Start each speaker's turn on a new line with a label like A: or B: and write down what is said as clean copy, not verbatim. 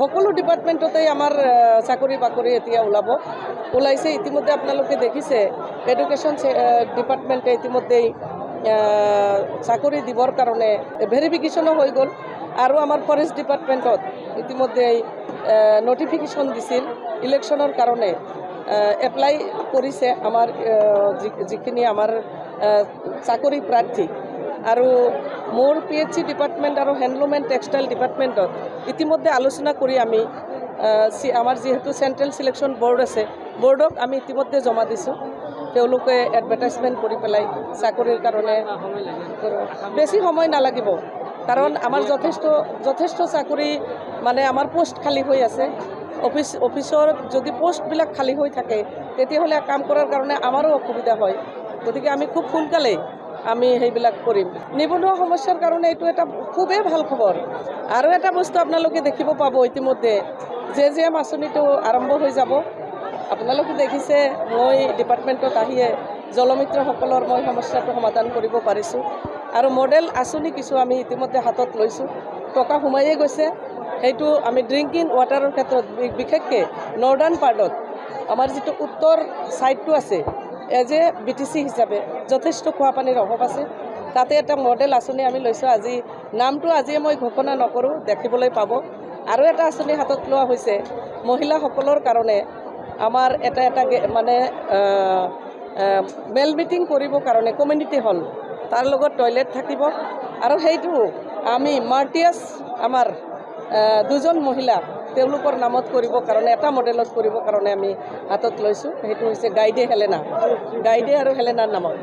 A: সকলো ডিপাৰ্টমেণ্টতেই আমাৰ চাকৰি বাকৰি এতিয়া ওলাইছে। ইতিমধ্যে আপোনালোকে দেখিছে এডুকেশ্যন ডিপাৰ্টমেণ্টে ইতিমধ্যেই চাকৰি দিবৰ কাৰণে ভেৰিফিকেশ্যনো হৈ গ'ল আৰু আমাৰ ফৰেষ্ট ডিপাৰ্টমেণ্টত ইতিমধ্যেই নটিফিকেশ্যন দিছিল ইলেকশ্যনৰ কাৰণে এপ্লাই কৰিছে আমাৰ যিখিনি আমাৰ চাকৰি প্ৰাৰ্থী। আৰু মোৰ PHC ডিপাৰ্টমেণ্ট আৰু হেণ্ডলুম এণ্ড টেক্সটাইল ডিপাৰ্টমেণ্টত ইতিমধ্যে আলোচনা কৰি আমি আমাৰ যিহেতু চেণ্ট্ৰেল চিলেকশ্যন বৰ্ড আছে বৰ্ডক আমি ইতিমধ্যে জমা দিছোঁ। তেওঁলোকে এডভাৰটাইজমেণ্ট কৰি পেলাই চাকৰিৰ কাৰণে বেছি সময় নালাগিব, কাৰণ আমাৰ যথেষ্ট চাকৰি মানে আমাৰ পোষ্ট খালী হৈ আছে। অফিচৰ যদি পোষ্টবিলাক খালী হৈ থাকে তেতিয়াহ'লে কাম কৰাৰ কাৰণে আমাৰো অসুবিধা হয়। গতিকে আমি খুব সোনকালেই আমি সেইবিলাক কৰিম। নিবনুৱা সমস্যাৰ কাৰণে এইটো এটা খুবেই ভাল খবৰ। আৰু এটা বস্তু আপোনালোকে দেখিব পাব ইতিমধ্যে JJM আঁচনিটো আৰম্ভ হৈ যাব। আপোনালোকে দেখিছে মই ডিপাৰ্টমেণ্টত আহিয়ে জলমিত্ৰসকলৰ মই সমস্যাটো সমাধান কৰিব পাৰিছোঁ। আৰু মডেল আঁচনি কিছু আমি ইতিমধ্যে হাতত লৈছোঁ, টকা সোমাইয়ে গৈছে। সেইটো আমি ড্ৰিংকিং ৱাটাৰৰ ক্ষেত্ৰত বিশেষকৈ নৰ্দাৰ্ণ পাৰ্টত আমাৰ যিটো উত্তৰ ছাইডটো আছে এজ এ BTC হিচাপে যথেষ্ট খোৱা পানীৰ অভাৱ আছে। তাতে এটা মডেল আঁচনি আমি লৈছোঁ। নামটো আজিয়ে মই ঘোষণা নকৰোঁ, দেখিবলৈ পাব। আৰু এটা আঁচনি হাতত লোৱা হৈছে মহিলাসকলৰ কাৰণে আমাৰ এটা মানে মেল মিটিং কৰিবৰ কাৰণে কমিউনিটি হল, তাৰ লগত টয়লেট থাকিব। আৰু সেইটো আমি মাৰ্টিয়াছ আমাৰ 2জন মহিলা তেওঁলোকৰ নামত কৰিবৰ কাৰণে এটা মডেলত কৰিবৰ কাৰণে আমি হাতত লৈছোঁ। সেইটো হৈছে গাইডে আৰু হেলেনাৰ নামত।